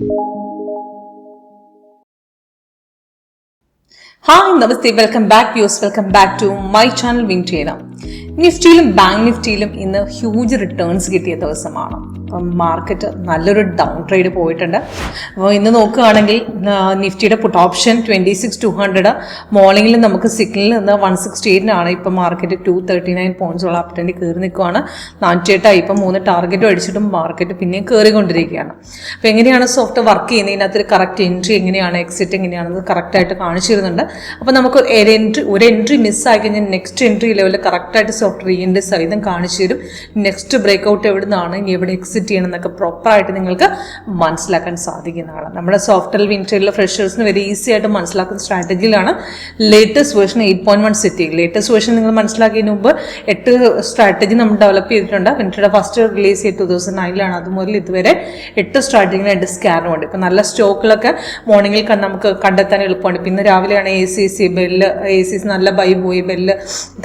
Hi, Namaste, welcome back to my channel Vintrera. നിഫ്റ്റിയിലും bank നിഫ്റ്റിയിലും ഇന്ന് ഹ്യൂജ് റിട്ടേൺസ് കിട്ടിയ ദിവസമാണ്. അപ്പം മാർക്കറ്റ് നല്ലൊരു ഡൗൺ ട്രേഡ് പോയിട്ടുണ്ട്. അപ്പോൾ ഇന്ന് നോക്കുകയാണെങ്കിൽ നിഫ്റ്റിയുടെ പുട്ട് ഓപ്ഷൻ 26,200 മോർണിംഗിൽ നമുക്ക് സിഗ്നലിൽ നിന്ന് 168 ഇപ്പം മാർക്കറ്റ് 239 പോയിന്റ്സുള്ള അപ്റ്റൻറ്റ് കയറി നിൽക്കുകയാണ്. 408 ഇപ്പം 3 ടാർഗറ്റും അടിച്ചിട്ടും മാർക്കറ്റ് പിന്നെയും കയറിക്കൊണ്ടിരിക്കുകയാണ്. അപ്പോൾ എങ്ങനെയാണ് സോഫ്റ്റ് വർക്ക് ചെയ്യുന്നത്, ഇതിനകത്തൊരു കറക്റ്റ് എൻട്രി എങ്ങനെയാണ്, എക്സിറ്റ് എങ്ങനെയാണെന്ന് കറക്റ്റായിട്ട് കാണിച്ചു തരുന്നുണ്ട്. അപ്പോൾ നമുക്ക് ഒരു എൻട്രി മിസ്സായി കഴിഞ്ഞാൽ നെക്സ്റ്റ് എൻട്രി ലെവലിൽ കറക്റ്റായിട്ട് സോഫ്റ്റ് റീൻ്റെ സഹിതം കാണിച്ചു തരും. നെക്സ്റ്റ് ബ്രേക്ക്ഔട്ട് എവിടെ നിന്നാണ്, ഇനി എവിടെ എക്സിറ്റ് ചെയ്യണം എന്നൊക്കെ പ്രോപ്പറായിട്ട് നിങ്ങൾക്ക് മനസ്സിലാക്കാൻ സാധിക്കുന്നതാണ്. നമ്മുടെ സോഫ്റ്റ്വെയർ വിൻട്രേഡിലെ ഫ്രഷേഴ്സിന് വെരി ഈസി ആയിട്ട് മനസ്സിലാക്കുന്ന സ്ട്രാറ്റജിയിലാണ് ലേറ്റസ്റ്റ് വേർഷൻ 8.1 സെറ്റ് ചെയ്യുക. ലേറ്റസ്റ്റ് വേർഷൻ നിങ്ങൾ മനസ്സിലാക്കിയതിന് മുമ്പ് 8 സ്ട്രാറ്റജി നമ്മൾ ഡെവലപ്പ് ചെയ്തിട്ടുണ്ട്. വിൻട്രയുടെ ഫസ്റ്റ് റിലീസ് ചെയ്ത് 2009 അതുമുതൽ ഇതുവരെ 8 സ്ട്രാറ്റജിന് 2 സ്കാനുമുണ്ട്. ഇപ്പം നല്ല സ്റ്റോക്കുകളൊക്കെ മോർണിംഗിൽ നമുക്ക് കണ്ടെത്താൻ എളുപ്പമാണ്. ഇപ്പം ഇന്ന് രാവിലെയാണ് ACC ബെല്ല്, ACC നല്ല ബൈ പോയി, ബെല്ല്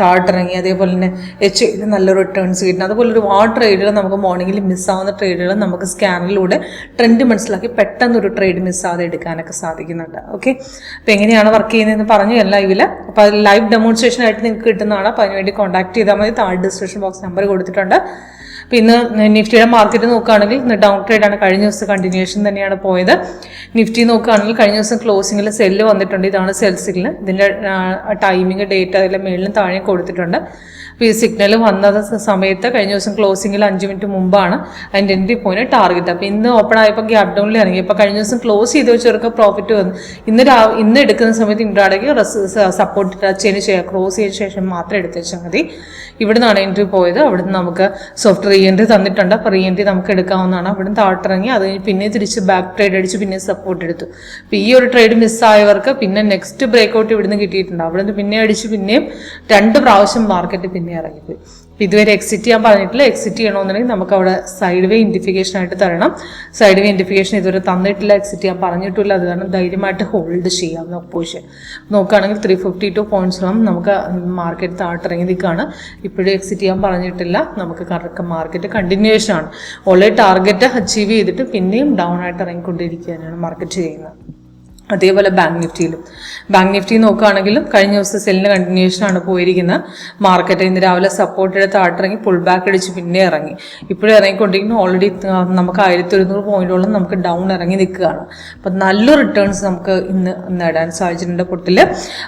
താഴ്ത്തിറങ്ങി. അതേപോലെ തന്നെ HL നല്ല റിട്ടേൺസ് കിട്ടുന്നത്. അതുപോലെ ഒരുപാട് ട്രേഡുകൾ നമുക്ക് മോർണിംഗിൽ മിസ്സാവുന്ന ട്രേഡുകൾ നമുക്ക് സ്കാനിലൂടെ ട്രെൻഡ് മനസ്സിലാക്കി പെട്ടെന്നൊരു ട്രേഡ് മിസ്സാതെ എടുക്കാനൊക്കെ സാധിക്കുന്നുണ്ട്. ഓക്കെ, അപ്പോൾ എങ്ങനെയാണ് വർക്ക് ചെയ്യുന്നതെന്ന് പറഞ്ഞു ലൈവിൽ. അപ്പോൾ അത് ലൈവ് ഡെമോൺസ്ട്രേഷൻ ആയിട്ട് നിങ്ങൾക്ക് കിട്ടുന്നതാണ്. അപ്പോൾ അതിനുവേണ്ടി കോൺടാക്ട് ചെയ്താൽ മതി. താഴെ ഡിസ്ക്രിപ്ഷൻ ബോക്സ് നമ്പർ കൊടുത്തിട്ടുണ്ട്. അപ്പോൾ ഇന്ന് നിഫ്റ്റിയുടെ മാർക്കറ്റ് നോക്കുകയാണെങ്കിൽ ഇന്ന് ഡൗൺ ട്രേഡാണ്. കഴിഞ്ഞ ദിവസം കണ്ടിന്യൂഷൻ തന്നെയാണ് പോയത്. നിഫ്റ്റി നോക്കുകയാണെങ്കിൽ കഴിഞ്ഞ ദിവസം ക്ലോസിങ്ങിൽ സെല്ല് വന്നിട്ടുണ്ട്. ഇതാണ് സെൽ സിഗ്നൽ. ഇതിൻ്റെ ടൈമിങ് ഡേറ്റ് അതിലെ മേളിലും താഴെയും കൊടുത്തിട്ടുണ്ട്. അപ്പോൾ ഈ സിഗ്നൽ വന്ന സമയത്ത് കഴിഞ്ഞ ദിവസം ക്ലോസിങ്ങിൽ 5 മിനിറ്റ് മുമ്പാണ് അതിൻ്റെ എൻട്രി പോയിന്റ് ടാർഗറ്റ്. അപ്പോൾ ഇന്ന് ഓപ്പൺ ആയപ്പോൾ ഗ്യാപ് ഡൗണിൽ ഇറങ്ങി. അപ്പോൾ കഴിഞ്ഞ ദിവസം ക്ലോസ് ചെയ്ത് വെച്ചവർക്ക് പ്രോഫിറ്റ് വന്നു. ഇന്ന് എടുക്കുന്ന സമയത്ത് ഇൻട്രാഡേക്ക് സപ്പോർട്ട് ടച്ച് ചെയ്ത് ക്ലോസ് ചെയ്ത ശേഷം മാത്രം എടുത്ത് വെച്ചാൽ മതി. ഇവിടെ നിന്നാണ് എൻട്രി പോയത്. അവിടുന്ന് നമുക്ക് സോഫ്റ്റ് റീ എൻട്രി തന്നിട്ടുണ്ട്. അപ്പോൾ റീ എൻട്രി നമുക്ക് എടുക്കാവുന്നതാണ്. അവിടുന്ന് താഴ്ത്തിറങ്ങി അത് പിന്നെ തിരിച്ച് ബാക്ക് ട്രേഡ് അടിച്ച് പിന്നെ സപ്പോർട്ട് എടുത്തു. അപ്പോൾ ഈ ഒരു ട്രേഡ് മിസ്സായവർക്ക് പിന്നെ നെക്സ്റ്റ് ബ്രേക്ക്ഔട്ട് ഇവിടുന്ന് കിട്ടിയിട്ടുണ്ട്. അവിടുന്ന് പിന്നെ അടിച്ച് പിന്നെയും 2 പ്രാവശ്യം മാർക്കറ്റ് പിന്നെ ഇറങ്ങിപ്പോയി. ഇതുവരെ എക്സിറ്റ് ചെയ്യാൻ പറഞ്ഞിട്ടില്ല. എക്സിറ്റ് ചെയ്യണമെന്നുണ്ടെങ്കിൽ നമുക്ക് അവിടെ സൈഡ് വേ ഇൻഡിഫിക്കേഷൻ ആയിട്ട് തരണം. സൈഡ് വേ ഇൻഡിഫിക്കേഷൻ ഇതുവരെ തന്നിട്ടില്ല, എക്സിറ്റ് ചെയ്യാൻ പറഞ്ഞിട്ടില്ല. അത് കാരണം ധൈര്യമായിട്ട് ഹോൾഡ് ചെയ്യാം. പൊസിഷൻ നോക്കുകയാണെങ്കിൽ 352 പോയിന്റ്സോളം നമുക്ക് മാർക്കറ്റ് താഴ്ത്തിറങ്ങി നിൽക്കുകയാണ്. ഇപ്പോഴും എക്സിറ്റ് ചെയ്യാൻ പറഞ്ഞിട്ടില്ല. നമുക്ക് മാർക്കറ്റ് കണ്ടിന്യൂഷൻ ആണ്. ഓൾറെഡി ടാർഗറ്റ് അച്ചീവ് ചെയ്തിട്ട് പിന്നെയും ഡൗൺ ആയിട്ട് ഇറങ്ങിക്കൊണ്ടിരിക്കുകയാണ് മാർക്കറ്റ് ചെയ്യുന്നത്. അതേപോലെ ബാങ്ക് നിഫ്റ്റി നോക്കുകയാണെങ്കിലും കഴിഞ്ഞ ദിവസം സെല്ലിന് കണ്ടിന്യൂഷനാണ് പോയിരിക്കുന്നത്. മാർക്കറ്റ് ഇന്ന് രാവിലെ സപ്പോർട്ട് എടുത്ത് താഴ്ത്തിറങ്ങി പുൾ ബാക്ക് അടിച്ച് പിന്നെ ഇറങ്ങി. ഇപ്പോഴും ഇറങ്ങിക്കൊണ്ടിരിക്കുന്നു. ഓൾറെഡി നമുക്ക് 1100 പോയിന്റോളം നമുക്ക് ഡൗൺ ഇറങ്ങി നിൽക്കുകയാണ്. അപ്പം നല്ല റിട്ടേൺസ് നമുക്ക് ഇന്ന് നേടാൻ സാധിച്ചിട്ടുണ്ട് പൊട്ടിൽ.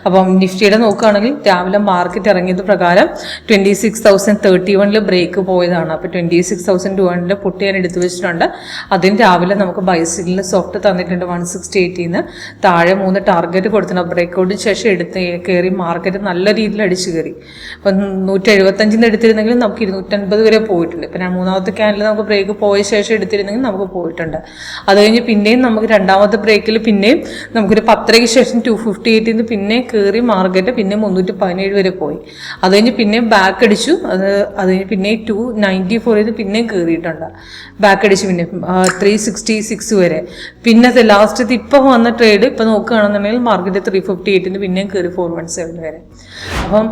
അപ്പം നിഫ്റ്റിയുടെ നോക്കുകയാണെങ്കിൽ രാവിലെ മാർക്കറ്റ് ഇറങ്ങിയത് പ്രകാരം 26,031 ബ്രേക്ക് പോയതാണ്. അപ്പോൾ 26,200 പൊട്ടി ഞാൻ എടുത്തു വെച്ചിട്ടുണ്ട്. അതിന് രാവിലെ നമുക്ക് ബൈ സിഗ്നൽ സോഫ്റ്റ് തന്നിട്ടുണ്ട് 168 താഴെ 3 ടാർഗറ്റ് കൊടുത്തിട്ടുണ്ട്. ബ്രേക്ക്ഔട്ടിന് ശേഷം എടുത്ത് കയറി മാർക്കറ്റ് നല്ല രീതിയിൽ അടിച്ചു കയറി. അപ്പം 175 എടുത്തിരുന്നെങ്കിൽ നമുക്ക് 250 വരെ പോയിട്ടുണ്ട്. ഇപ്പം ഞാൻ 3ാമത്തെ ക്യാൻഡിൽ നമുക്ക് ബ്രേക്ക് പോയ ശേഷം എടുത്തിരുന്നെങ്കിൽ നമുക്ക് പോയിട്ടുണ്ട്. അത് കഴിഞ്ഞ് പിന്നെയും നമുക്ക് 2ാമത്തെ ബ്രേക്കിൽ പിന്നെയും നമുക്കൊരു 10 ശേഷം 258 പിന്നെ കയറി മാർക്കറ്റ് പിന്നെ 317 വരെ പോയി. അത് കഴിഞ്ഞ് പിന്നെയും ബാക്ക് അടിച്ചു. അത് കഴിഞ്ഞ് പിന്നെ 294 പിന്നെയും കയറിയിട്ടുണ്ട്. ബാക്ക് അടിച്ച് പിന്നെ 366 വരെ. പിന്നെ ലാസ്റ്റ് ഇപ്പം വന്ന ട്രേഡ് ഇപ്പം നോക്കുകയാണെന്നുണ്ടെങ്കിൽ മാർക്കറ്റ് 358 പിന്നെയും കയറി 417 വരെ. അപ്പം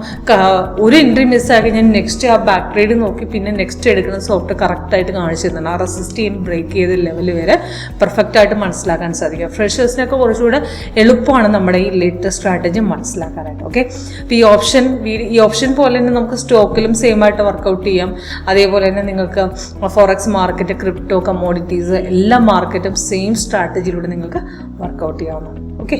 ഒരു എൻട്രി മിസ്സാക്കി ഞാൻ നെക്സ്റ്റ് ആ ബാക്ക് ട്രേഡ് നോക്കി പിന്നെ നെക്സ്റ്റ് എടുക്കുന്ന സോഫ്റ്റ് കറക്റ്റായിട്ട് കാണിച്ചു തരുന്നുണ്ട്. ആ റെസിസ്റ്റ് ചെയ്യാൻ ബ്രേക്ക് ചെയ്ത ലെവൽ വരെ പെർഫെക്റ്റ് ആയിട്ട് മനസ്സിലാക്കാൻ സാധിക്കും. ഫ്രഷേഴ്സിനൊക്കെ കുറച്ചുകൂടെ എളുപ്പമാണ് നമ്മുടെ ഈ ലേറ്റസ്റ്റ് സ്ട്രാറ്റജി മനസ്സിലാക്കാനായിട്ട്. ഓക്കെ, അപ്പോൾ ഈ ഓപ്ഷൻ പോലെ തന്നെ നമുക്ക് സ്റ്റോക്കിലും സെയിം ആയിട്ട് വർക്കൗട്ട് ചെയ്യാം. അതേപോലെ തന്നെ നിങ്ങൾക്ക് ഫോറക്സ് മാർക്കറ്റ്, ക്രിപ്റ്റോ, കമ്മോഡിറ്റീസ് എല്ലാ മാർക്കറ്റും സെയിം സ്ട്രാറ്റജിയിലൂടെ നിങ്ങൾക്ക് വർക്കൗട്ട് ചെയ്യാവുന്നതാണ്. ഓക്കെ.